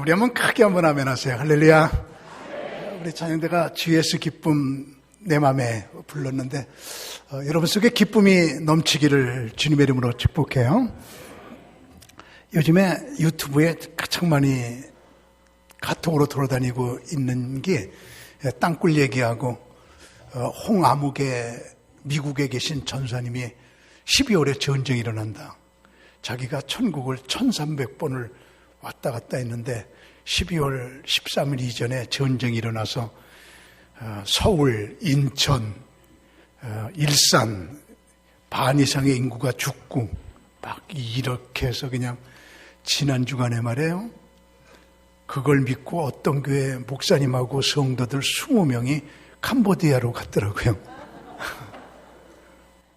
우리 한번 크게 한번 아멘 하세요. 할렐루야. 우리 찬양대가 주 예수 기쁨 내 맘에 불렀는데 여러분 속에 기쁨이 넘치기를 주님의 이름으로 축복해요. 요즘에 유튜브에 가장 많이 카톡으로 돌아다니고 있는 게 땅굴 얘기하고 홍아무개 미국에 계신 전사님이 12월에 전쟁이 일어난다. 자기가 천국을 1300번을 왔다 갔다 했는데 12월 13일 이전에 전쟁이 일어나서 서울, 인천, 일산 반 이상의 인구가 죽고 막 이렇게 해서 그냥 지난 주간에 말이에요. 그걸 믿고 어떤 교회 목사님하고 성도들 20명이 캄보디아로 갔더라고요.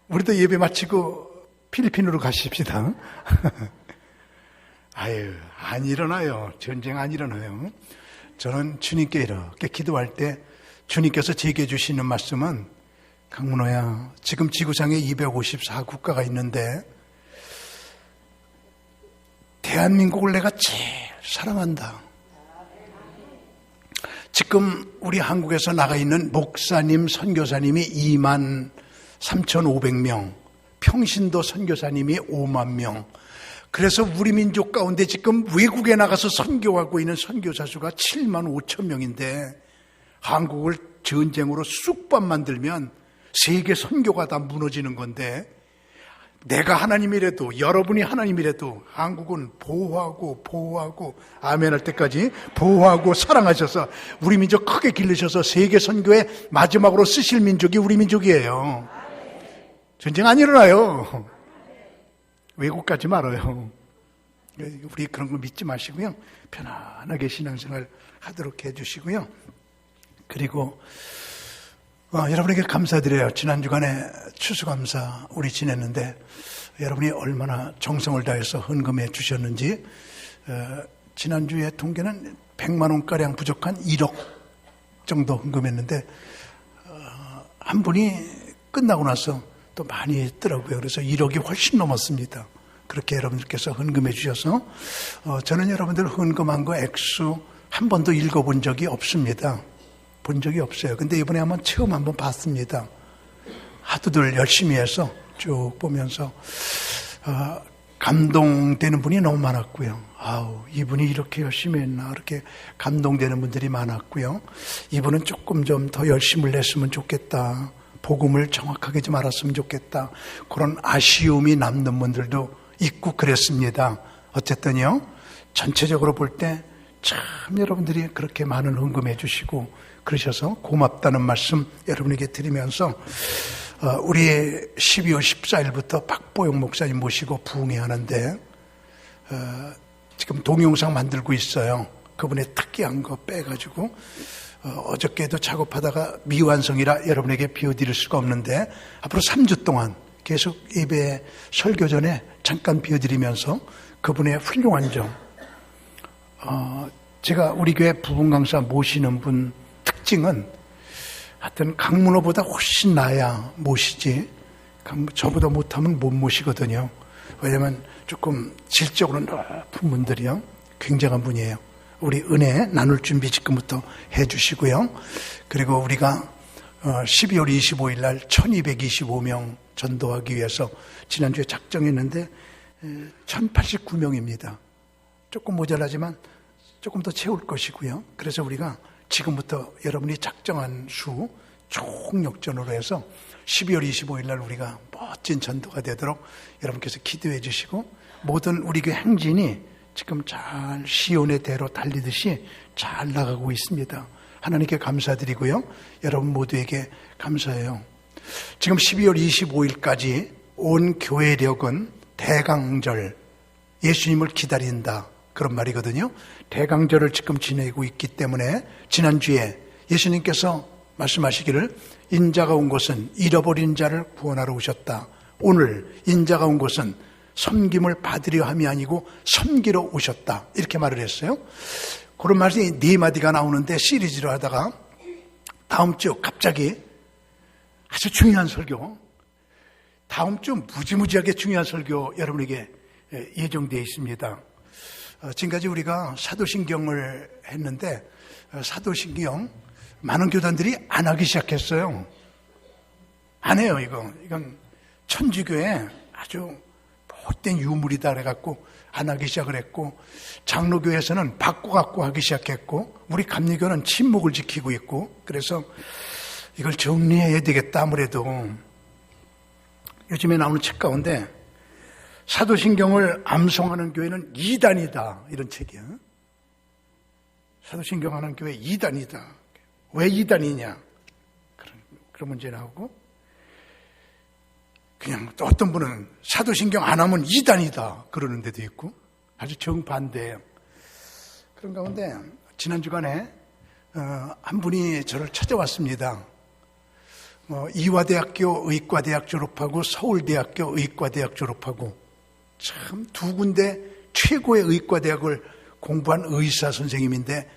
우리도 예배 마치고 필리핀으로 가십시다. 아유, 안 일어나요. 전쟁 안 일어나요. 저는 주님께 이렇게 기도할 때 주님께서 제게 주시는 말씀은 강문호야, 지금 지구상에 254국가가 있는데 대한민국을 내가 제일 사랑한다. 지금 우리 한국에서 나가 있는 목사님, 선교사님이 23,500명, 평신도 선교사님이 5만 명. 그래서 우리 민족 가운데 지금 외국에 나가서 선교하고 있는 선교사 수가 7만 5천 명인데 한국을 전쟁으로 쑥밥 만들면 세계 선교가 다 무너지는 건데 내가 하나님이라도 여러분이 하나님이라도 한국은 보호하고 아멘 할 때까지 보호하고 사랑하셔서 우리 민족 크게 기르셔서 세계 선교에 마지막으로 쓰실 민족이 우리 민족이에요. 전쟁 안 일어나요. 외국 가지 말아요. 우리 그런 거 믿지 마시고요. 편안하게 신앙생활 하도록 해주시고요. 그리고 여러분에게 감사드려요. 지난 주간에 추수감사 우리 지냈는데 여러분이 얼마나 정성을 다해서 헌금해 주셨는지 지난주에 통계는 100만 원가량 부족한 1억 정도 헌금했는데 한 분이 끝나고 나서 또 많이 했더라고요. 그래서 1억이 훨씬 넘었습니다. 그렇게 여러분들께서 헌금해 주셔서 저는 여러분들 헌금한 거 액수 한 번도 읽어본 적이 없습니다. 본 적이 없어요. 근데 이번에 한번 처음 한번 봤습니다. 하도들 열심히 해서 쭉 보면서 감동되는 분이 너무 많았고요. 아우, 이분이 이렇게 열심히 했나, 이렇게 감동되는 분들이 많았고요. 이분은 조금 좀 더 열심을 냈으면 좋겠다. 복음을 정확하게 좀 알았으면 좋겠다. 그런 아쉬움이 남는 분들도 있고 그랬습니다. 어쨌든요, 전체적으로 볼 때 참 여러분들이 그렇게 많은 헌금해 주시고 그러셔서 고맙다는 말씀 여러분에게 드리면서 우리 12월 14일부터 박보영 목사님 모시고 부흥회 하는데 지금 동영상 만들고 있어요. 그분의 특이한 거 빼가지고 어저께도 작업하다가 미완성이라 여러분에게 비워드릴 수가 없는데 앞으로 3주 동안 계속 예배 설교 전에 잠깐 비워드리면서 그분의 훌륭한 점, 제가 우리 교회 부흥 강사 모시는 분 특징은 하여튼 강문호보다 훨씬 나야 모시지 저보다 못하면 못 모시거든요. 왜냐하면 조금 질적으로 높은 분들이요, 굉장한 분이에요. 우리 은혜 나눌 준비 지금부터 해 주시고요. 그리고 우리가 12월 25일 날 1225명 전도하기 위해서 지난주에 작정했는데 1089명입니다. 조금 모자라지만 조금 더 채울 것이고요. 그래서 우리가 지금부터 여러분이 작정한 수 총력전으로 해서 12월 25일 날 우리가 멋진 전도가 되도록 여러분께서 기도해 주시고 모든 우리 교회 행진이 지금 잘 시온의 대로 달리듯이 잘 나가고 있습니다. 하나님께 감사드리고요. 여러분 모두에게 감사해요. 지금 12월 25일까지 온 교회력은 대강절, 예수님을 기다린다, 그런 말이거든요. 대강절을 지금 지내고 있기 때문에 지난주에 예수님께서 말씀하시기를 인자가 온 것은 잃어버린 자를 구원하러 오셨다. 오늘 인자가 온 것은 섬김을 받으려 함이 아니고 섬기러 오셨다, 이렇게 말을 했어요. 그런 말이 네 마디가 나오는데 시리즈로 하다가 다음 주 갑자기 아주 중요한 설교, 다음 주 무지무지하게 중요한 설교 여러분에게 예정되어 있습니다. 지금까지 우리가 사도신경을 했는데 사도신경 많은 교단들이 안 하기 시작했어요. 안 해요. 이건 천주교에 아주 못된 유물이다 그래갖고 안 하기 시작을 했고, 장로교에서는 바꿔갖고 하기 시작했고, 우리 감리교는 침묵을 지키고 있고, 그래서 이걸 정리해야 되겠다. 아무래도 요즘에 나오는 책 가운데 사도신경을 암송하는 교회는 이단이다, 이런 책이야. 사도신경 하는 교회 이단이다. 왜 이단이냐, 그런 문제 나오고, 그냥 또 어떤 분은 사도신경 안 하면 이단이다 그러는 데도 있고, 아주 정반대예요. 그런 가운데 지난 주간에 한 분이 저를 찾아왔습니다. 이화대학교 의과대학 졸업하고 서울대학교 의과대학 졸업하고 참 두 군데 최고의 의과대학을 공부한 의사 선생님인데,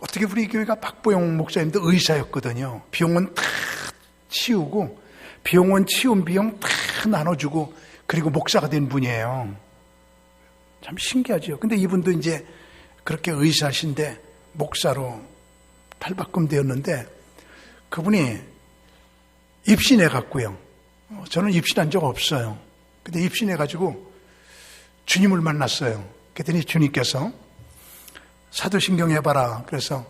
어떻게 우리 교회가 박보영 목사님도 의사였거든요. 병원 다 치우고 병원 치운 비용 다 나눠주고 그리고 목사가 된 분이에요. 참 신기하죠. 근데 이분도 이제 그렇게 의사신데 목사로 탈바꿈되었는데, 그분이 입신해갖고요. 저는 입신한 적 없어요. 근데 입신해가지고 주님을 만났어요. 그랬더니 주님께서 사도신경 해봐라. 그래서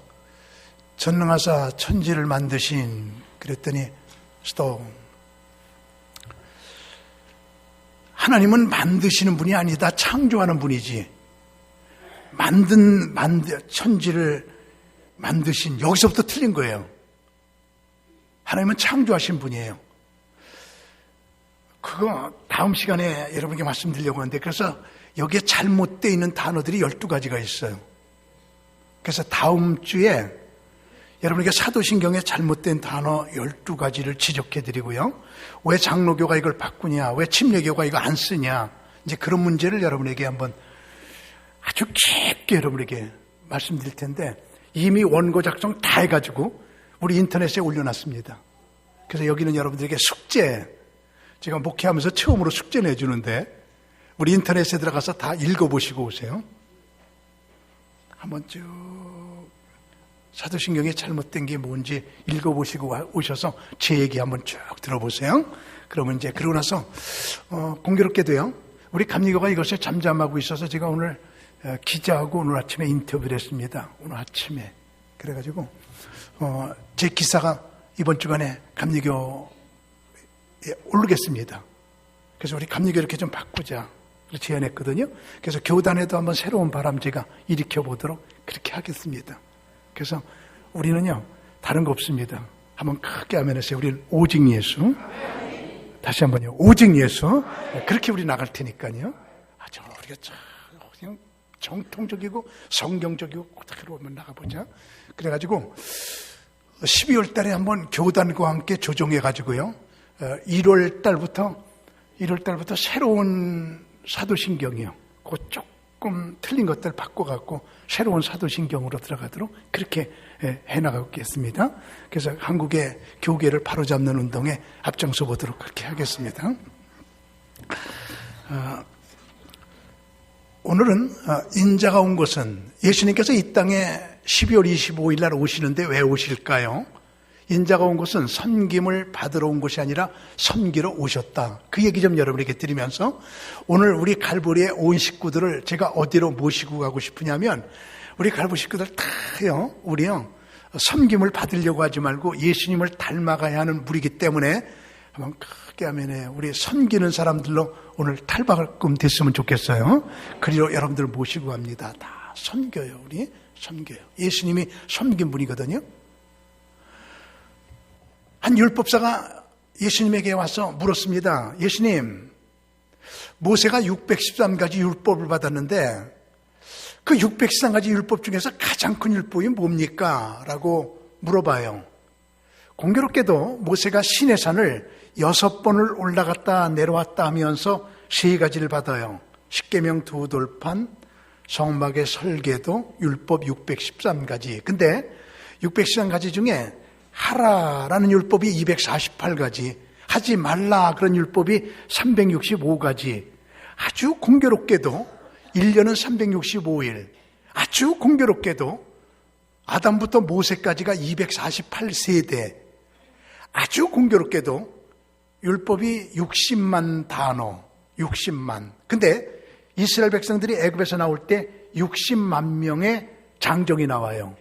전능하사 천지를 만드신, 그랬더니 또 하나님은 만드시는 분이 아니다, 창조하는 분이지. 천지를 만드신, 여기서부터 틀린 거예요. 하나님은 창조하신 분이에요. 그거 다음 시간에 여러분에게 말씀드리려고 하는데, 그래서 여기에 잘못되어 있는 단어들이 12가지가 있어요. 그래서 다음 주에 여러분에게 사도신경에 잘못된 단어 12가지를 지적해 드리고요. 왜 장로교가 이걸 바꾸냐, 왜 침례교가 이거 안 쓰냐, 이제 그런 문제를 여러분에게 한번 아주 깊게 여러분에게 말씀드릴 텐데, 이미 원고 작성 다 해가지고 우리 인터넷에 올려놨습니다. 그래서 여기는 여러분들에게 숙제, 제가 목회하면서 처음으로 숙제 내주는데 우리 인터넷에 들어가서 다 읽어보시고 오세요. 한번 쭉 사도신경에 잘못된 게 뭔지 읽어보시고 오셔서 제 얘기 한번 쭉 들어보세요. 그러면 이제 그러고 나서 공교롭게도요, 우리 감리교가 이것에 잠잠하고 있어서 제가 오늘 기자하고 오늘 아침에 인터뷰를 했습니다. 오늘 아침에. 그래가지고 제 기사가 이번 주간에 감리교에 오르겠습니다. 그래서 우리 감리교 이렇게 좀 바꾸자 제안했거든요. 그래서 교단에도 한번 새로운 바람 제가 일으켜보도록 그렇게 하겠습니다. 그래서 우리는요, 다른 거 없습니다. 한번 크게 아멘하세요. 우리는 오직 예수. 다시 한번요, 오직 예수. 그렇게 우리 나갈 테니까요. 아주 우리가 그냥 정통적이고 성경적이고 그대로 한번 나가보자. 그래가지고 12월 달에 한번 교단과 함께 조정해가지고요, 1월 달부터 새로운 사도신경이요, 그 조금 틀린 것들 바꿔갖고 새로운 사도신경으로 들어가도록 그렇게 해나가겠습니다. 그래서 한국의 교계를 바로잡는 운동에 앞장서 보도록 그렇게 하겠습니다. 오늘은 인자가 온 것은, 예수님께서 이 땅에 12월 25일 날 오시는데 왜 오실까요? 인자가 온 것은 섬김을 받으러 온 것이 아니라 섬기러 오셨다. 그 얘기 좀 여러분에게 드리면서, 오늘 우리 갈보리의 온 식구들을 제가 어디로 모시고 가고 싶으냐면, 우리 갈보리 식구들 다요, 우리요, 섬김을 받으려고 하지 말고 예수님을 닮아가야 하는 무리이기 때문에 한번 크게 하면 우리 섬기는 사람들로 오늘 탈바꿈 됐으면 좋겠어요. 그리로 여러분들 모시고 갑니다. 다 섬겨요. 우리 섬겨요. 예수님이 섬긴 분이거든요. 한 율법사가 예수님에게 와서 물었습니다. 예수님, 모세가 613가지 율법을 받았는데 그 613가지 율법 중에서 가장 큰 율법이 뭡니까? 라고 물어봐요. 공교롭게도 모세가 시내산을 6번을 올라갔다 내려왔다 하면서 3가지를 받아요. 십계명 2돌판, 성막의 설계도, 율법 613가지. 근데 613가지 중에 하라라는 율법이 248가지, 하지 말라 그런 율법이 365가지. 아주 공교롭게도 1년은 365일. 아주 공교롭게도 아담부터 모세까지가 248세대. 아주 공교롭게도 율법이 60만 단어, 60만. 근데 이스라엘 백성들이 애굽에서 나올 때 60만 명의 장정이 나와요.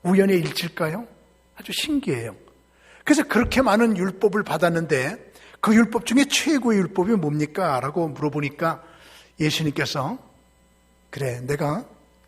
우연의 일치일까요? 아주 신기해요. 그래서 그렇게 많은 율법을 받았는데 그 율법 중에 최고의 율법이 뭡니까? 라고 물어보니까 예수님께서 그래, 내가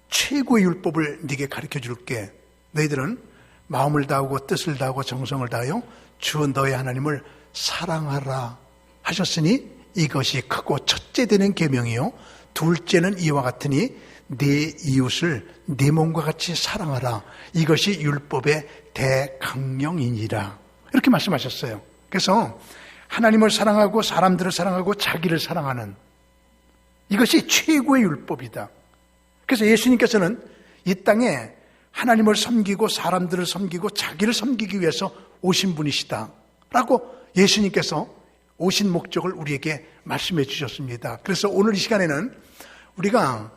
최고의 율법을 네게 가르쳐 줄게. 너희들은 마음을 다하고 뜻을 다하고 정성을 다하여 주 너의 하나님을 사랑하라 하셨으니 이것이 크고 첫째 되는 계명이요 둘째는 이와 같으니 네 이웃을 네 몸과 같이 사랑하라. 이것이 율법의 대강령이니라. 이렇게 말씀하셨어요. 그래서 하나님을 사랑하고 사람들을 사랑하고 자기를 사랑하는 이것이 최고의 율법이다. 그래서 예수님께서는 이 땅에 하나님을 섬기고 사람들을 섬기고 자기를 섬기기 위해서 오신 분이시다 라고 예수님께서 오신 목적을 우리에게 말씀해 주셨습니다. 그래서 오늘 이 시간에는 우리가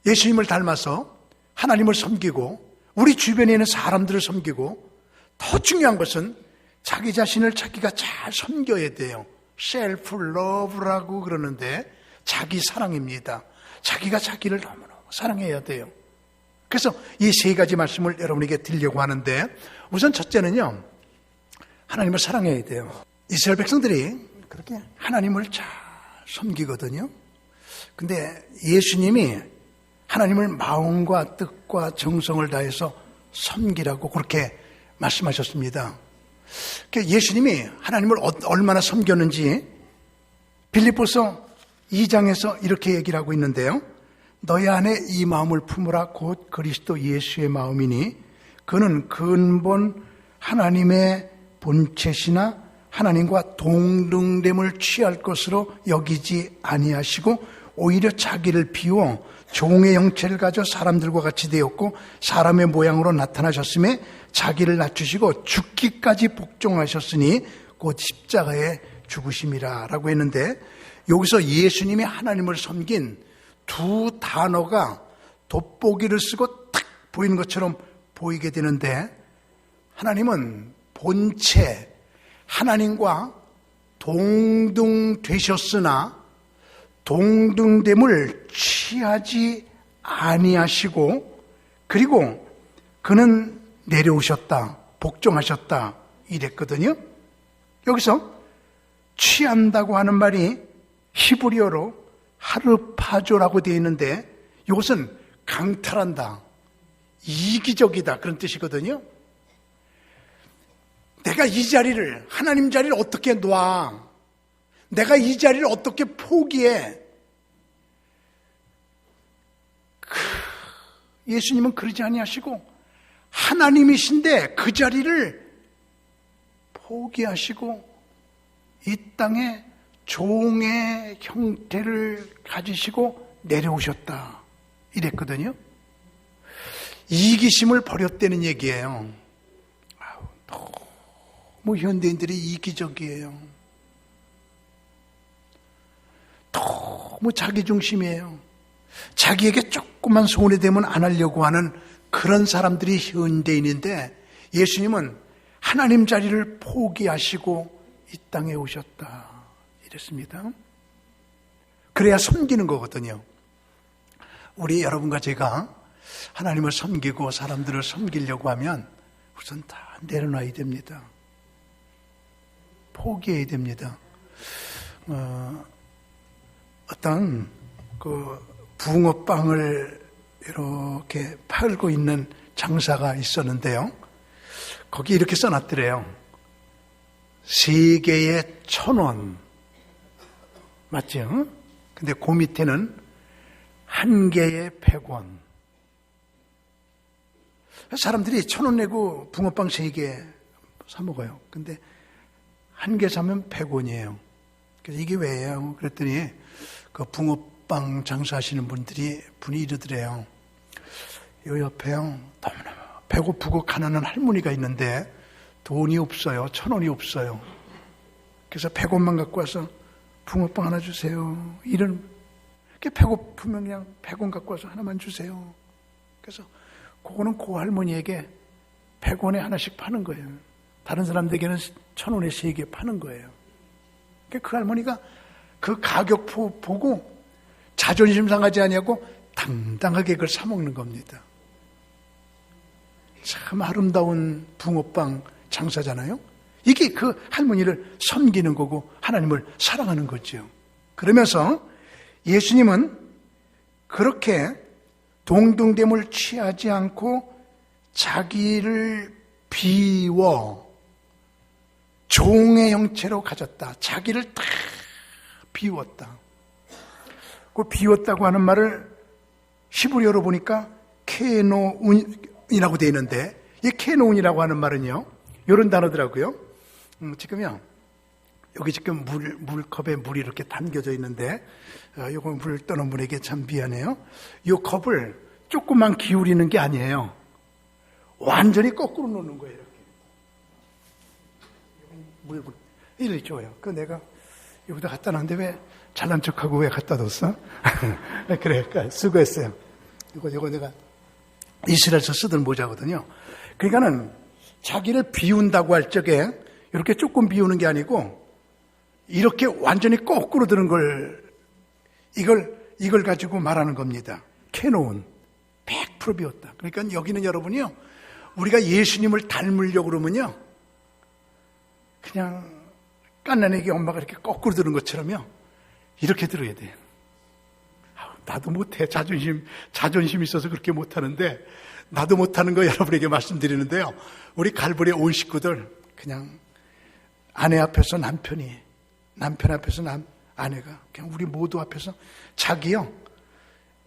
예수님을 닮아서 하나님을 섬기고 우리 주변에 있는 사람들을 섬기고 더 중요한 것은 자기 자신을 자기가 잘 섬겨야 돼요. 셀프 러브라고 그러는데 자기 사랑입니다. 자기가 자기를 너무너무 사랑해야 돼요. 그래서 이 세 가지 말씀을 여러분에게 드리려고 하는데 우선 첫째는요. 하나님을 사랑해야 돼요. 이스라엘 백성들이 그렇게 하나님을 잘 섬기거든요. 근데 예수님이 하나님을 마음과 뜻과 정성을 다해서 섬기라고 그렇게 말씀하셨습니다. 예수님이 하나님을 얼마나 섬겼는지 빌립보서 2장에서 이렇게 얘기를 하고 있는데요. 너희 안에 이 마음을 품으라 곧 그리스도 예수의 마음이니 그는 근본 하나님의 본체시나 하나님과 동등됨을 취할 것으로 여기지 아니하시고 오히려 자기를 비워 종의 형체를 가져 사람들과 같이 되었고 사람의 모양으로 나타나셨음에 자기를 낮추시고 죽기까지 복종하셨으니 곧 십자가에 죽으심이라 라고 했는데 여기서 예수님이 하나님을 섬긴 두 단어가 돋보기를 쓰고 탁 보이는 것처럼 보이게 되는데 하나님은 본체 하나님과 동등되셨으나 동등됨을 취하지 아니하시고 그리고 그는 내려오셨다 복종하셨다 이랬거든요. 여기서 취한다고 하는 말이 히브리어로 하르파조라고 되어 있는데 이것은 강탈한다 이기적이다 그런 뜻이거든요. 내가 이 자리를 하나님 자리를 어떻게 놔? 내가 이 자리를 어떻게 포기해? 예수님은 그러지 아니하시고 하나님이신데 그 자리를 포기하시고 이 땅에 종의 형태를 가지시고 내려오셨다 이랬거든요. 이기심을 버렸다는 얘기예요. 너무 현대인들이 이기적이에요. 너무 자기중심이에요. 자기에게 조금만 손해 되면 안 하려고 하는 그런 사람들이 현대인인데 예수님은 하나님 자리를 포기하시고 이 땅에 오셨다 이랬습니다. 그래야 섬기는 거거든요. 우리 여러분과 제가 하나님을 섬기고 사람들을 섬기려고 하면 우선 다 내려놔야 됩니다. 포기해야 됩니다. 어떤 그 붕어빵을 이렇게 팔고 있는 장사가 있었는데요. 거기 이렇게 써놨더래요. 3개에 1,000원. 맞죠? 근데 그 밑에는 1개에 100원. 사람들이 1,000원 내고 붕어빵 3개 사 먹어요. 근데 1개 사면 100원이에요. 그래서 이게 왜요? 그랬더니 그 붕어빵 장사하시는 분이 이러더래요. 요 옆에요. 너무너무 배고프고 가난한 할머니가 있는데 돈이 없어요. 1,000원이 없어요. 그래서 100원만 갖고 와서 붕어빵 하나 주세요. 이런 배고프면 그냥 100원 갖고 와서 하나만 주세요. 그래서 그거는 그 할머니에게 100원에 하나씩 파는 거예요. 다른 사람들에게는 1000원에 3개 파는 거예요. 그 할머니가 그 가격 보고 자존심 상하지 아니하고 당당하게 그걸 사 먹는 겁니다. 참 아름다운 붕어빵 장사잖아요. 이게 그 할머니를 섬기는 거고 하나님을 사랑하는 거죠. 그러면서 예수님은 그렇게 동등됨을 취하지 않고 자기를 비워 종의 형체로 가졌다. 자기를 다 비웠다. 그 비웠다고 하는 말을 히브리어로 보니까 케노운이라고 되어 있는데, 이 케노운이라고 하는 말은요, 이런 단어더라고요. 지금요, 여기 지금 물컵에 물이 이렇게 담겨져 있는데, 요거 물 떠는 분에게 참 미안해요. 이 컵을 조금만 기울이는 게 아니에요. 완전히 거꾸로 놓는 거예요, 이렇게. 물. 이리 줘요. 그 내가 여기다 갖다 놨는데 왜 잘난 척하고 왜 갖다 뒀어? 그래, 수고했어요. 이거 내가 이스라엘에서 쓰던 모자거든요. 그러니까는 자기를 비운다고 할 적에 이렇게 조금 비우는 게 아니고 이렇게 완전히 거꾸로 드는 걸, 이걸 가지고 말하는 겁니다. 캐노운. 100% 비웠다. 그러니까 여기는 여러분이요, 우리가 예수님을 닮으려고 그러면요, 그냥 깐난애기 엄마가 이렇게 거꾸로 드는 것처럼요, 이렇게 들어야 돼요. 나도 못해. 자존심 있어서 그렇게 못하는데, 나도 못하는 거 여러분에게 말씀드리는데요, 우리 갈보리 온 식구들, 그냥 아내 앞에서 남편이, 남편 앞에서 아내가, 그냥 우리 모두 앞에서 자기요,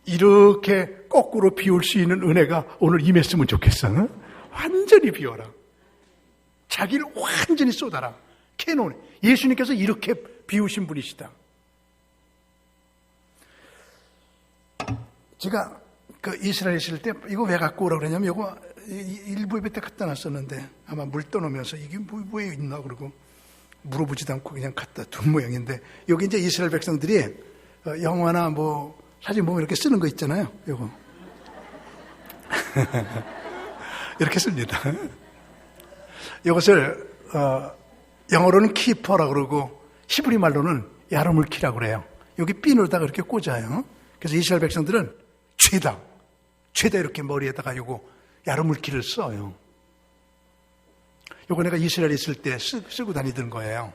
이렇게 거꾸로 비울 수 있는 은혜가 오늘 임했으면 좋겠어. 응? 완전히 비워라. 자기를 완전히 쏟아라. 캐논. 예수님께서 이렇게 비우신 분이시다. 제가 그 이스라엘에 있을 때 이거 왜 갖고 오라고 그러냐면, 이거 일부 예배 때 갖다 놨었는데 아마 물 떠놓으면서 이게 뭐 있나 그러고 물어보지도 않고 그냥 갖다 둔 모양인데, 여기 이제 이스라엘 백성들이 영화나 뭐 사진 보면 이렇게 쓰는 거 있잖아요. 이거 이렇게 씁니다. 이것을 영어로는 키퍼라고 그러고 히브리 말로는 야르물키라고 그래요. 여기 핀으로다가 이렇게 꽂아요. 그래서 이스라엘 백성들은 죄다 이렇게 머리에다가 요거 야르물키를 써요. 요거 내가 이스라엘에 있을 때 쓰고 다니던 거예요.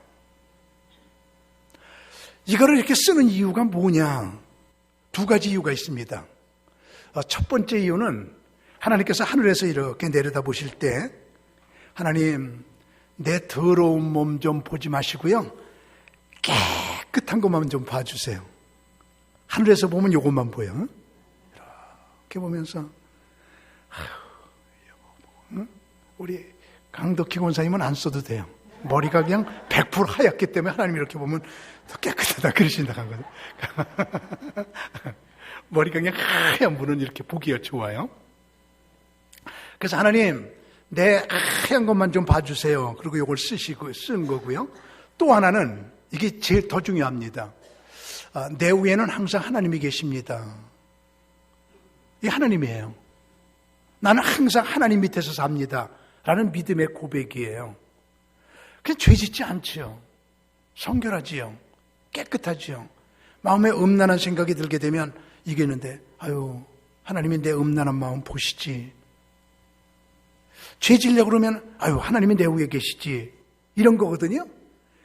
이거를 이렇게 쓰는 이유가 뭐냐? 2가지 이유가 있습니다. 첫 번째 이유는 하나님께서 하늘에서 이렇게 내려다 보실 때, 하나님, 내 더러운 몸 좀 보지 마시고요, 깨끗한 것만 좀 봐주세요. 하늘에서 보면 이것만 보여. 이렇게 보면서 우리 강덕희 권사님은 안 써도 돼요. 머리가 그냥 100% 하얗기 때문에 하나님 이렇게 보면 더 깨끗하다 그러신다 하거든요. 머리가 그냥 하얀 분은 이렇게 보기가 좋아요. 그래서 하나님, 내 하얀 것만 좀 봐주세요. 그리고 이걸 쓴 거고요. 또 하나는, 이게 제일 더 중요합니다. 내 위에는 항상 하나님이 계십니다. 이게 하나님이에요. 나는 항상 하나님 밑에서 삽니다. 라는 믿음의 고백이에요. 그냥 죄 짓지 않지요. 성결하지요. 깨끗하지요. 마음에 음란한 생각이 들게 되면 이게 있는데, 아유, 하나님이 내 음란한 마음 보시지. 죄 지려고 그러면, 아유, 하나님이 내 위에 계시지. 이런 거거든요.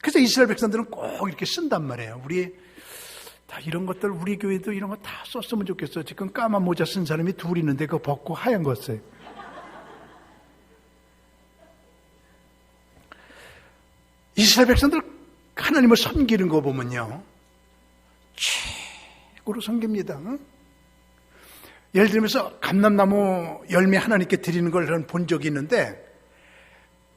그래서 이스라엘 백성들은 꼭 이렇게 쓴단 말이에요. 우리 다 이런 것들, 우리 교회도 이런 거 다 썼으면 좋겠어. 지금 까만 모자 쓴 사람이 둘 있는데 그거 벗고 하얀 거 써요. 이스라엘 백성들 하나님을 섬기는 거 보면요, 최고로 섬깁니다. 응? 예를 들면서 감람나무 열매 하나님께 드리는 걸 본 적이 있는데,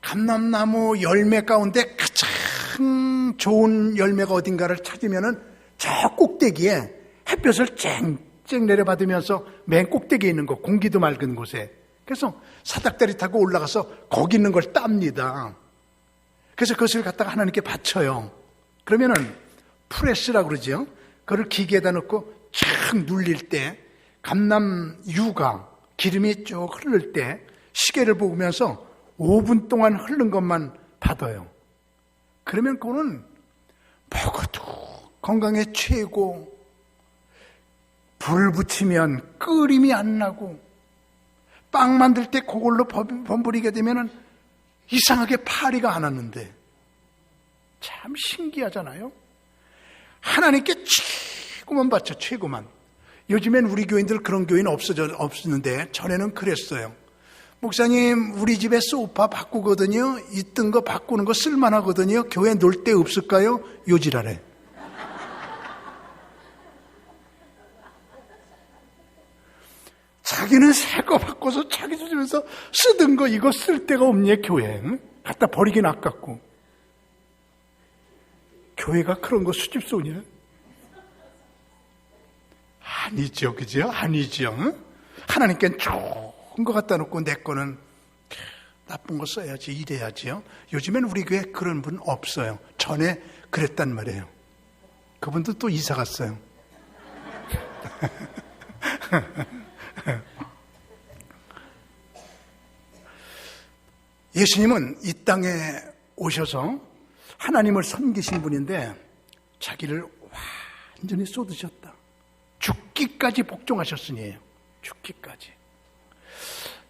감람나무 열매 가운데 가장 좋은 열매가 어딘가를 찾으면은 저 꼭대기에 햇볕을 쨍쨍 내려받으면서 맨 꼭대기에 있는 거, 공기도 맑은 곳에. 그래서 사닥다리 타고 올라가서 거기 있는 걸 땁니다. 그래서 그것을 갖다가 하나님께 바쳐요. 그러면은 프레스라고 그러죠. 그걸 기계에다 넣고 착 눌릴 때 감남유가 기름이 쭉 흐를 때 시계를 보면서 5분 동안 흐른 것만 받아요. 그러면 그거는 먹어도 건강에 최고, 불 붙이면 끓임이 안 나고, 빵 만들 때 그걸로 범버리게 되면 이상하게 파리가 안 왔는데, 참 신기하잖아요. 하나님께 최고만 바쳐, 최고만. 요즘엔 우리 교인들 그런 교인 없었는데 전에는 그랬어요. 목사님, 우리 집에 소파 바꾸거든요. 있던 거 바꾸는 거 쓸만하거든요. 교회 놀 데 없을까요? 요지랄해. 자기는 새 거 바꿔서 자기 집에서 쓰던 거 이거 쓸 데가 없니, 교회? 갖다 버리긴 아깝고. 교회가 그런 거 수집소냐? 아니죠, 그죠? 아니죠. 하나님께는 좋은 거 갖다 놓고 내 거는 나쁜 거 써야지, 이래야지요. 요즘엔 우리 교회 그런 분 없어요. 전에 그랬단 말이에요. 그분도 또 이사 갔어요. 예수님은 이 땅에 오셔서 하나님을 섬기신 분인데 자기를 완전히 쏟으셨다. 죽기까지 복종하셨으니에요. 죽기까지.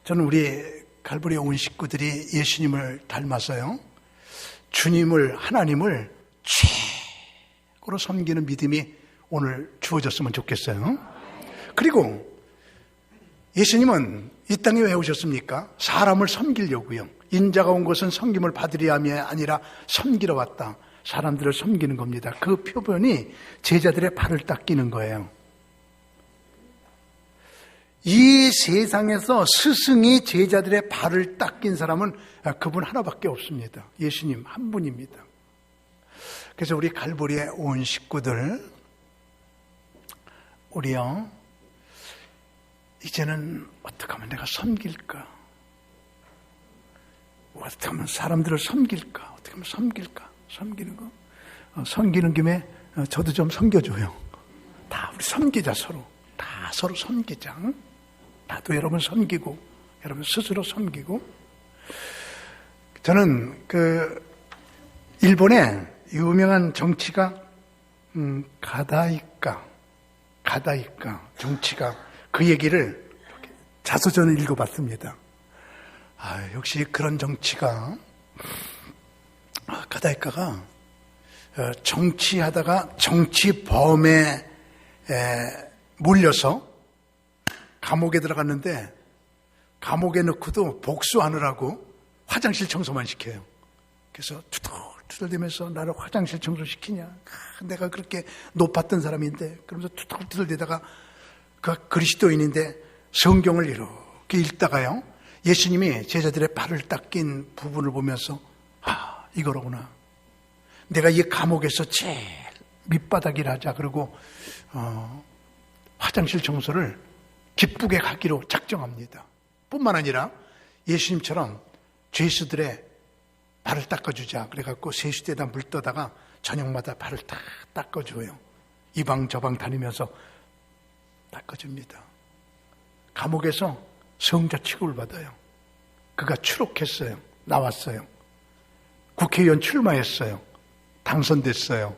저는 우리 갈보리에 온 식구들이 예수님을 닮아서요, 주님을, 하나님을 최고로 섬기는 믿음이 오늘 주어졌으면 좋겠어요. 그리고 예수님은 이 땅에 왜 오셨습니까? 사람을 섬기려고요. 인자가 온 것은 섬김을 받으려 함이 아니라 섬기러 왔다. 사람들을 섬기는 겁니다. 그 표본이 제자들의 발을 닦이는 거예요. 이 세상에서 스승이 제자들의 발을 닦인 사람은 그분 하나밖에 없습니다. 예수님 한 분입니다. 그래서 우리 갈보리에 온 식구들, 우리요, 이제는 어떻게 하면 내가 섬길까? 어떻게 하면 사람들을 섬길까? 어떻게 하면 섬길까? 섬기는 거? 섬기는 김에 저도 좀 섬겨줘요. 다 우리 섬기자, 서로. 다 서로 섬기자. 응? 나도 여러분 섬기고, 여러분 스스로 섬기고. 저는 일본의 유명한 정치가, 가다이카 정치가 그 얘기를 자서전을 읽어봤습니다. 역시 그런 정치가, 가다이카가 정치하다가 정치범에 몰려서 감옥에 들어갔는데, 감옥에 넣고도 복수하느라고 화장실 청소만 시켜요. 그래서 투덜투덜대면서 나를 화장실 청소 시키냐? 내가 그렇게 높았던 사람인데, 그러면서 투덜투덜대다가 그 그리스도인인데 성경을 이렇게 읽다가요, 예수님이 제자들의 발을 닦인 부분을 보면서 이거로구나. 내가 이 감옥에서 제일 밑바닥이라 하자. 그리고 화장실 청소를 기쁘게 하기로 작정합니다. 뿐만 아니라 예수님처럼 죄수들의 발을 닦아주자. 그래갖고 세수대에다 물 떠다가 저녁마다 발을 딱 닦아줘요. 이 방 저 방 다니면서 닦아줍니다. 감옥에서 성자 취급을 받아요. 그가 추록했어요. 나왔어요. 국회의원 출마했어요. 당선됐어요.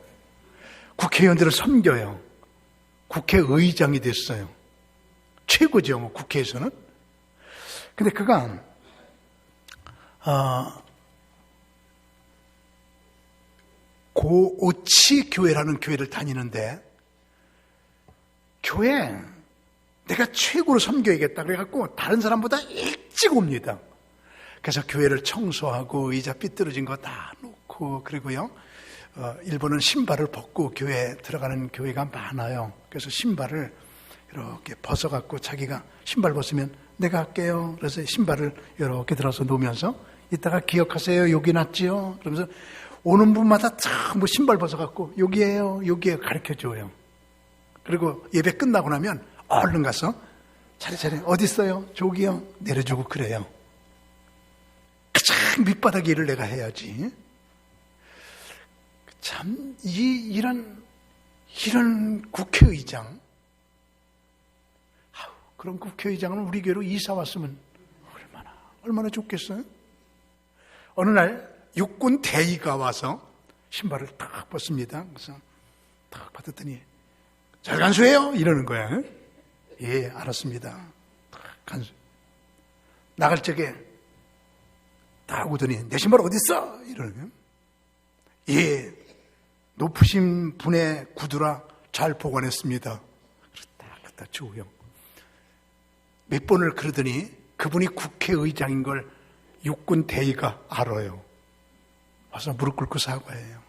국회의원들을 섬겨요. 국회의장이 됐어요. 최고죠, 뭐 국회에서는. 근데 그가 고오치 교회라는 교회를 다니는데, 교회 내가 최고로 섬겨야겠다 그래갖고 다른 사람보다 일찍 옵니다. 그래서 교회를 청소하고 의자 삐뚤어진 거 다 놓고, 그리고요, 일본은 신발을 벗고 교회에 들어가는 교회가 많아요. 그래서 신발을 이렇게 벗어갖고 자기가 신발 벗으면 내가 할게요. 그래서 신발을 이렇게 들어서 놓으면서 이따가 기억하세요. 여기 놨지요. 그러면서 오는 분마다 전부 신발 벗어갖고 여기에요. 가르쳐줘요. 그리고 예배 끝나고 나면 얼른 가서 차례차례 어디 있어요? 저기요. 내려주고 그래요. 가장 밑바닥 일을 내가 해야지. 참 이런 국회의장, 그런 국회의장은 우리 교회로 이사 왔으면 얼마나 좋겠어요? 어느 날 육군 대위가 와서 신발을 딱 벗습니다. 그래서 딱 받았더니 잘 간수해요? 이러는 거야. 예, 알았습니다. 딱 간수. 나갈 적에 딱 오더니 내 신발 어디 있어? 이러는 거예요. 예, 높으신 분의 구두라 잘 보관했습니다. 딱 갖다 주고요. 몇 번을 그러더니 그분이 국회의장인 걸 육군 대위가 알아요. 와서 무릎 꿇고 사과해요.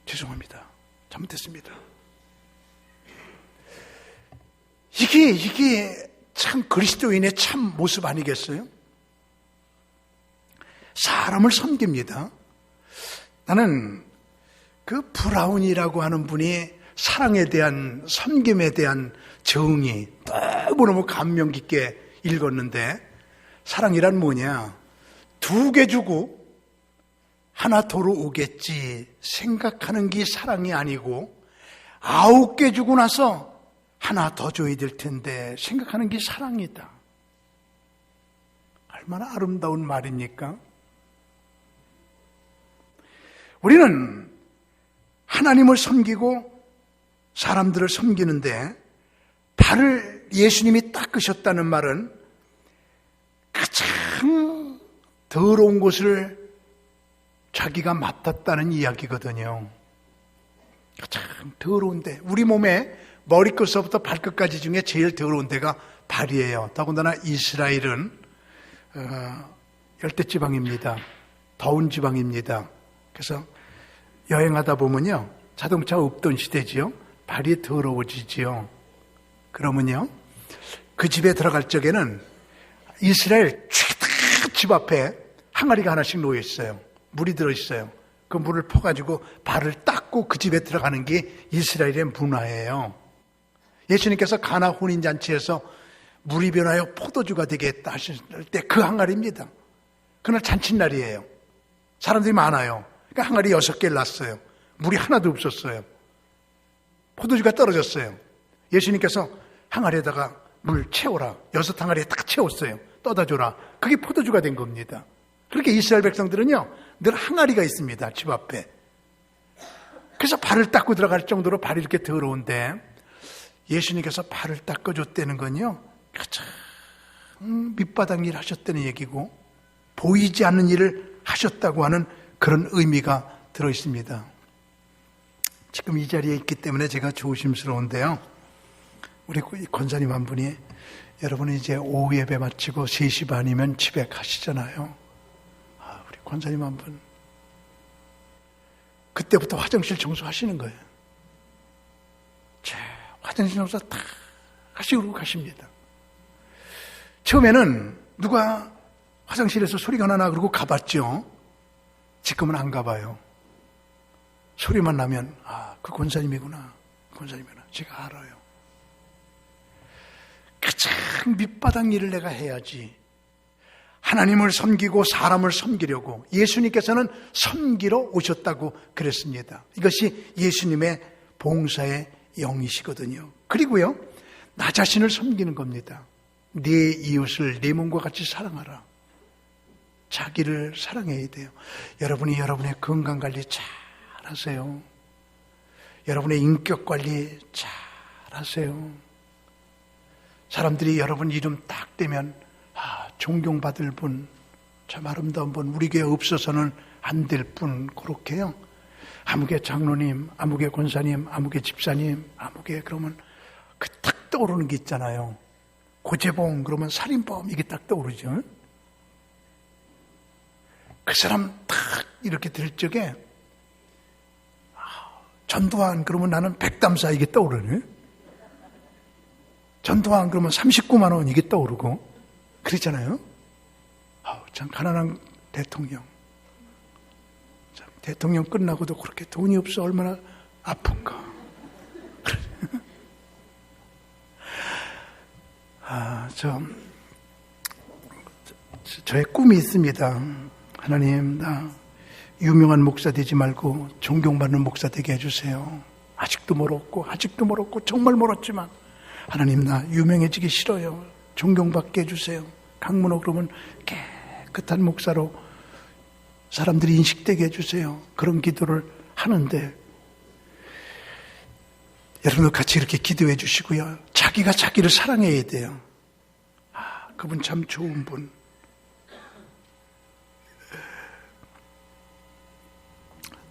죄송합니다. 잘못했습니다. 이게 참 그리스도인의 참 모습 아니겠어요? 사람을 섬깁니다. 나는 그 브라운이라고 하는 분이 사랑에 대한, 섬김에 대한 정의 너무너무 감명 깊게 읽었는데, 사랑이란 뭐냐? 2개 주고 하나 돌아오겠지 생각하는 게 사랑이 아니고, 9개 주고 나서 하나 더 줘야 될 텐데 생각하는 게 사랑이다. 얼마나 아름다운 말입니까? 우리는 하나님을 섬기고 사람들을 섬기는데, 발을 예수님이 닦으셨다는 말은 가장 더러운 곳을 자기가 맡았다는 이야기거든요. 가장 더러운데, 우리 몸에 머리끝서부터 발끝까지 중에 제일 더러운 데가 발이에요. 더군다나 이스라엘은 열대지방입니다. 더운 지방입니다. 그래서 여행하다 보면요, 자동차 없던 시대지요. 발이 더러워지지요. 그러면요, 그 집에 들어갈 적에는 이스라엘 최다 집 앞에 항아리가 하나씩 놓여 있어요. 물이 들어 있어요. 그 물을 퍼가지고 발을 닦고 그 집에 들어가는 게 이스라엘의 문화예요. 예수님께서 가나 혼인잔치에서 물이 변하여 포도주가 되겠다 하실 때 그 항아리입니다. 그날 잔칫날이에요. 사람들이 많아요. 그러니까 항아리 6개를 놨어요. 물이 하나도 없었어요. 포도주가 떨어졌어요. 예수님께서 항아리에다가 물 채워라. 6항아리에 딱 채웠어요. 떠다 줘라. 그게 포도주가 된 겁니다. 그렇게 이스라엘 백성들은요, 늘 항아리가 있습니다. 집 앞에. 그래서 발을 닦고 들어갈 정도로 발이 이렇게 더러운데, 예수님께서 발을 닦아줬다는 건요, 가장 밑바닥 일 하셨다는 얘기고, 보이지 않는 일을 하셨다고 하는 그런 의미가 들어있습니다. 지금 이 자리에 있기 때문에 제가 조심스러운데요, 우리 권사님 한 분이, 여러분이 이제 오후 예배 마치고 3시 반이면 집에 가시잖아요. 우리 권사님 한 분, 그때부터 화장실 청소하시는 거예요. 화장실 청소 다 하시고 가십니다. 처음에는 누가 화장실에서 소리가 나나 그러고 가봤죠. 지금은 안 가봐요. 소리만 나면 그 권사님이구나, 권사님이구나, 제가 알아요. 가장 밑바닥 일을 내가 해야지. 하나님을 섬기고 사람을 섬기려고 예수님께서는 섬기러 오셨다고 그랬습니다. 이것이 예수님의 봉사의 영이시거든요. 그리고요, 나 자신을 섬기는 겁니다. 네 이웃을 네 몸과 같이 사랑하라. 자기를 사랑해야 돼요. 여러분이 여러분의 건강관리 잘 하세요. 여러분의 인격관리 잘 하세요. 사람들이 여러분 이름 딱 대면 존경받을 분, 참 아름다운 분, 우리 교회 없어서는 안 될 분, 그렇게요. 아무개 장로님, 아무개 권사님, 아무개 집사님, 아무개, 그러면 그 딱 떠오르는 게 있잖아요. 고재봉 그러면 살인범, 이게 딱 떠오르죠. 그 사람 딱 이렇게 들 적에 전두환 그러면 나는 백담사, 이게 떠오르네. 전두환 그러면 39만 원, 이게 떠오르고 그랬잖아요. 참 가난한 대통령. 참 대통령 끝나고도 그렇게 돈이 없어 얼마나 아픈가. 저의 꿈이 있습니다. 하나님, 나 유명한 목사 되지 말고 존경받는 목사 되게 해주세요. 아직도 멀었고 정말 멀었지만 하나님 나 유명해지기 싫어요. 존경받게 해주세요. 강문호 그러면 깨끗한 목사로 사람들이 인식되게 해주세요. 그런 기도를 하는데 여러분도 같이 이렇게 기도해 주시고요. 자기가 자기를 사랑해야 돼요. 그분 참 좋은 분.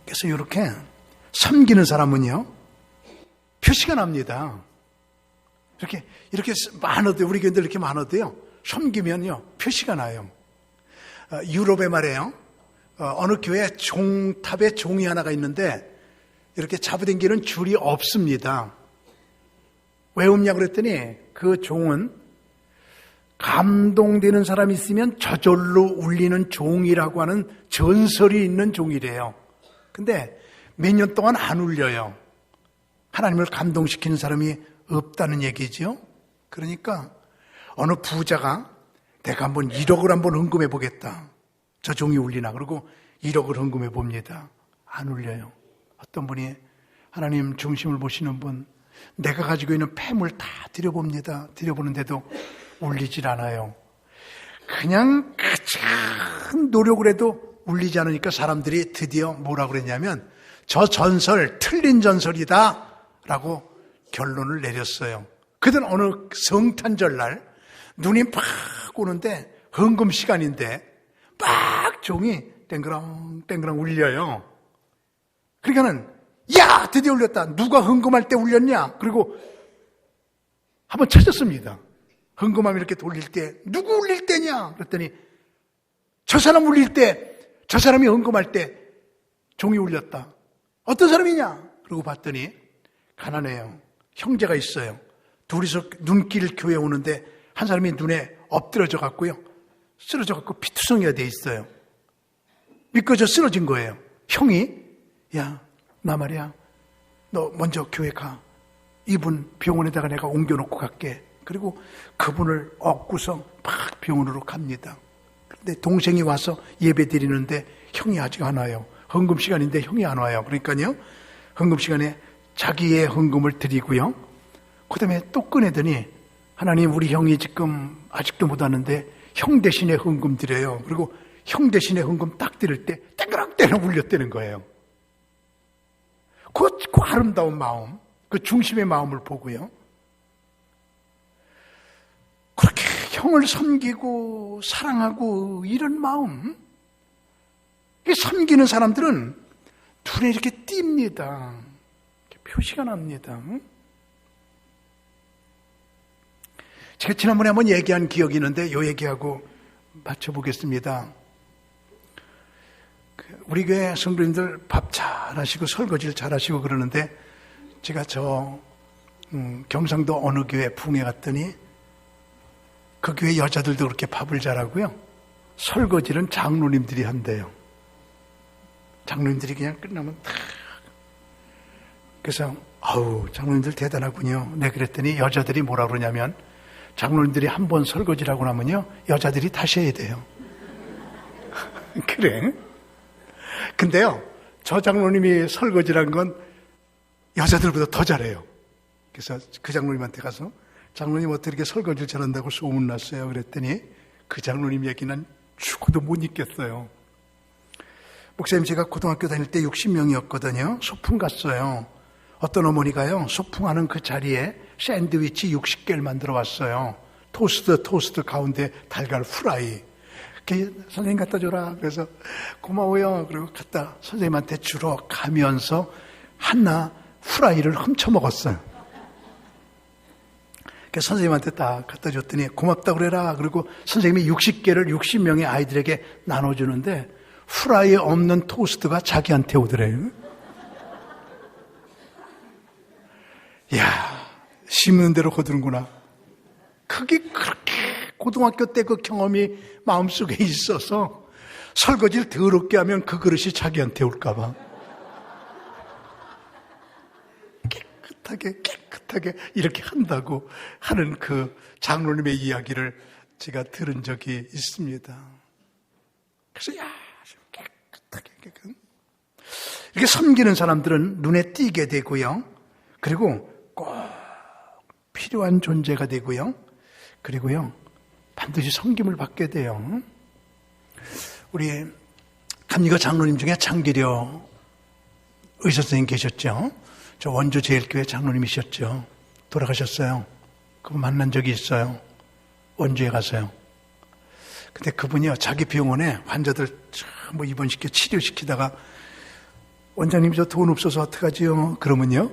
그래서 이렇게 섬기는 사람은요, 표시가 납니다. 이렇게 많아도, 우리 교인들 이렇게 많아도요, 섬기면요, 표시가 나요. 유럽에 말이에요. 어느 교회 종탑에 종이 하나가 있는데, 이렇게 잡아당기는 줄이 없습니다. 왜 없냐 그랬더니, 그 종은 감동되는 사람이 있으면 저절로 울리는 종이라고 하는 전설이 있는 종이래요. 근데 몇 년 동안 안 울려요. 하나님을 감동시키는 사람이 없다는 얘기죠. 그러니까 어느 부자가 내가 한번 1억을 한번 헌금해 보겠다. 저 종이 울리나. 그러고 1억을 헌금해 봅니다. 안 울려요. 어떤 분이 하나님 중심을 보시는 분, 내가 가지고 있는 폐물 다 드려봅니다. 드려보는데도 울리질 않아요. 그냥 큰 노력을 해도 울리지 않으니까 사람들이 드디어 뭐라고 그랬냐면 저 전설 틀린 전설이다 라고 결론을 내렸어요. 그땐 어느 성탄절날 눈이 팍 오는데 헌금 시간인데 막 종이 땡그랑 땡그랑 울려요. 그러니까는 야 드디어 울렸다. 누가 헌금할 때 울렸냐. 그리고 한번 찾았습니다. 헌금하면 이렇게 돌릴 때 누구 울릴 때냐 그랬더니 저 사람 울릴 때 저 사람이 헌금할 때 종이 울렸다. 어떤 사람이냐? 그러고 봤더니 가난해요. 형제가 있어요. 둘이서 눈길 교회 오는데 한 사람이 눈에 엎드러져 갖고요. 쓰러져 갖고 피투성이가 돼 있어요. 미끄러져 쓰러진 거예요. 형이 야, 나 말이야. 너 먼저 교회 가. 이분 병원에다가 내가 옮겨놓고 갈게. 그리고 그분을 업고서 막 병원으로 갑니다. 그런데 동생이 와서 예배 드리는데 형이 아직 안 와요. 헌금 시간인데 형이 안 와요. 그러니까요. 헌금 시간에 자기의 헌금을 드리고요. 그 다음에 또 꺼내더니 하나님 우리 형이 지금 아직도 못 왔는데 형 대신에 헌금 드려요. 그리고 형 대신에 헌금 딱 드릴 때 땡그랑 울렸다는 거예요. 그 아름다운 마음, 그 중심의 마음을 보고요. 그렇게 형을 섬기고 사랑하고 이런 마음, 섬기는 사람들은 눈에 이렇게 띕니다. 표시가 납니다. 제가 지난번에 한번 얘기한 기억이 있는데 이 얘기하고 맞춰보겠습니다. 우리 교회 성도님들 밥 잘하시고 설거지를 잘하시고 그러는데 제가 경상도 어느 교회 붕에 갔더니 그 교회 여자들도 그렇게 밥을 잘하고요. 설거지는 장로님들이 한대요. 장로님들이 그냥 끝나면 탁. 그래서 장로님들 대단하군요. 네, 그랬더니 여자들이 뭐라 그러냐면 장로님들이 한 번 설거지를 하고 나면요 여자들이 다시 해야 돼요. 그래. 근데요 저 장로님이 설거지를 한 건 여자들보다 더 잘해요. 그래서 그 장로님한테 가서 장로님 어떻게 이렇게 설거지를 잘한다고 소문났어요. 그랬더니 그 장로님 얘기는 죽어도 못 잊겠어요. 목사님 제가 고등학교 다닐 때 60명이었거든요. 소풍 갔어요. 어떤 어머니가요 소풍하는 그 자리에 샌드위치 60개를 만들어 왔어요. 토스트 가운데 달걀 후라이. 선생님 갖다 줘라. 그래서 고마워요. 그리고 갖다 선생님한테 주러 가면서 하나 후라이를 훔쳐 먹었어요. 그래서 선생님한테 딱 갖다 줬더니 고맙다 그래라. 그리고 선생님이 60개를 60명의 아이들에게 나눠주는데 후라이에 없는 토스트가 자기한테 오더래요. 이야, 심는 대로 거두는구나. 그게 그렇게 고등학교 때 그 경험이 마음속에 있어서 설거지를 더럽게 하면 그 그릇이 자기한테 올까봐 깨끗하게 이렇게 한다고 하는 그 장로님의 이야기를 제가 들은 적이 있습니다. 그래서 깨끗하게 이렇게 섬기는 사람들은 눈에 띄게 되고요. 그리고 꼭 필요한 존재가 되고요. 그리고요, 반드시 섬김을 받게 돼요. 우리 감리교 장로님 중에 장기려 의사 선생님 계셨죠? 저 원주 제일교회 장로님이셨죠? 돌아가셨어요. 그분 만난 적이 있어요. 원주에 가서요. 근데 그분이요, 자기 병원에 환자들 뭐 입원시켜 치료시키다가 원장님 저 돈 없어서 어떡하지요? 그러면요,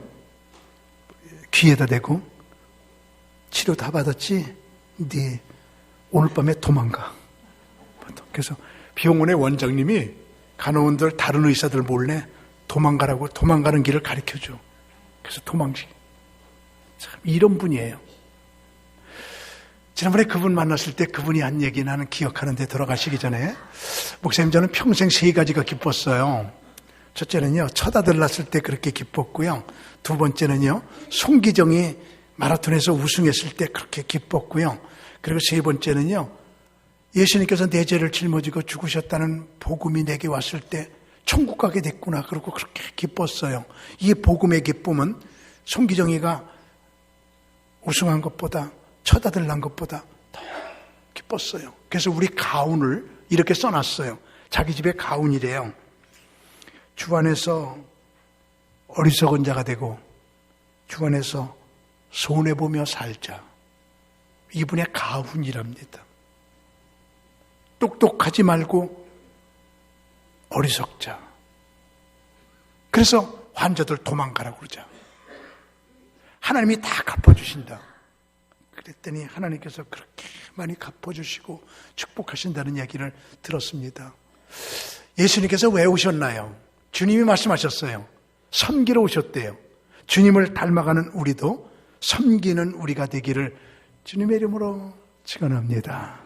귀에다 대고 치료 다 받았지? 네 오늘 밤에 도망가. 그래서 병원의 원장님이 간호원들 다른 의사들 몰래 도망가라고 도망가는 길을 가르쳐줘. 그래서 도망치. 참 이런 분이에요. 지난번에 그분 만났을 때 그분이 한 얘기 나는 기억하는데, 돌아가시기 전에 목사님 저는 평생 세 가지가 기뻤어요. 첫째는요, 첫 아들 낳았을 때 그렇게 기뻤고요. 두 번째는요, 송기정이 마라톤에서 우승했을 때 그렇게 기뻤고요. 그리고 세 번째는요, 예수님께서 내 죄를 짊어지고 죽으셨다는 복음이 내게 왔을 때 천국 가게 됐구나. 그러고 그렇게 기뻤어요. 이 복음의 기쁨은 송기정이가 우승한 것보다, 첫 아들 낳은 것보다 더 기뻤어요. 그래서 우리 가훈을 이렇게 써놨어요. 자기 집에 가훈이래요. 주 안에서 어리석은 자가 되고 주 안에서 손해보며 살자. 이분의 가훈이랍니다. 똑똑하지 말고 어리석자. 그래서 환자들 도망가라고 그러자. 하나님이 다 갚아주신다. 그랬더니 하나님께서 그렇게 많이 갚아주시고 축복하신다는 얘기를 들었습니다. 예수님께서 왜 오셨나요? 주님이 말씀하셨어요. 섬기러 오셨대요. 주님을 닮아가는 우리도 섬기는 우리가 되기를 주님의 이름으로 축원합니다.